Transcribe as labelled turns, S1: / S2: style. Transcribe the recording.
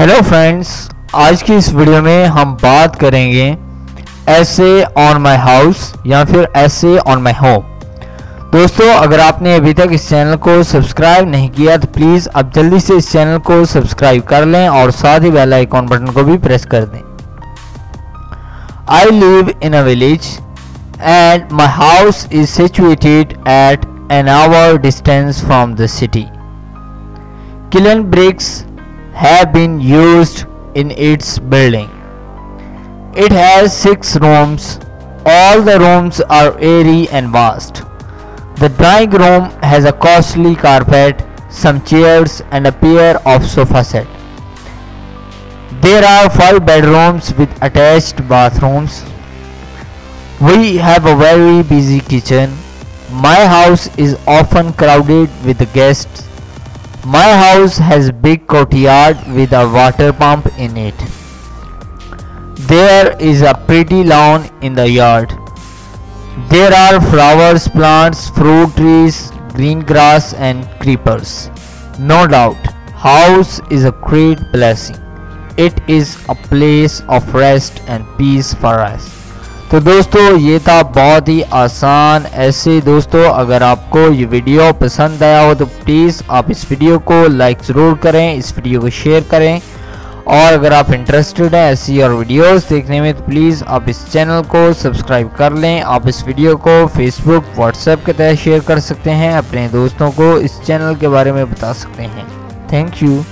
S1: Hello friends, आज की इस वीडियो में हम बात करेंगे ऐसे ऑन माय हाउस या फिर ऐसे ऑन माय होम। दोस्तों, अगर आपने अभी तक इस चैनल को सब्सक्राइब नहीं किया तो प्लीज़ आप जल्दी से इस चैनल को सब्सक्राइब कर लें और साथ ही बेल आइकॉन बटन को भी प्रेस कर दें। I live in a village and my house is situated at an hour distance from the city. Kiln bricks have been used in its building. It has 6 rooms. All the rooms are airy and vast. The drawing room has a costly carpet, some chairs and a pair of sofa set. There are 5 bedrooms with attached bathrooms. We have a very busy kitchen. My house is often crowded with guests. My house has big courtyard with a water pump in it. There is a pretty lawn in the yard. There are flowers, plants, fruit trees, green grass and creepers. No doubt, house is a great blessing. It is a place of rest and peace for us. तो दोस्तों, ये था बहुत ही आसान। ऐसे दोस्तों, अगर आपको ये वीडियो पसंद आया हो तो प्लीज़ आप इस वीडियो को लाइक ज़रूर करें, इस वीडियो को शेयर करें। और अगर आप इंटरेस्टेड हैं ऐसी और वीडियोस देखने में तो प्लीज़ आप इस चैनल को सब्सक्राइब कर लें। आप इस वीडियो को फेसबुक, व्हाट्सएप के तहत शेयर कर सकते हैं, अपने दोस्तों को इस चैनल के बारे में बता सकते हैं। Thank you.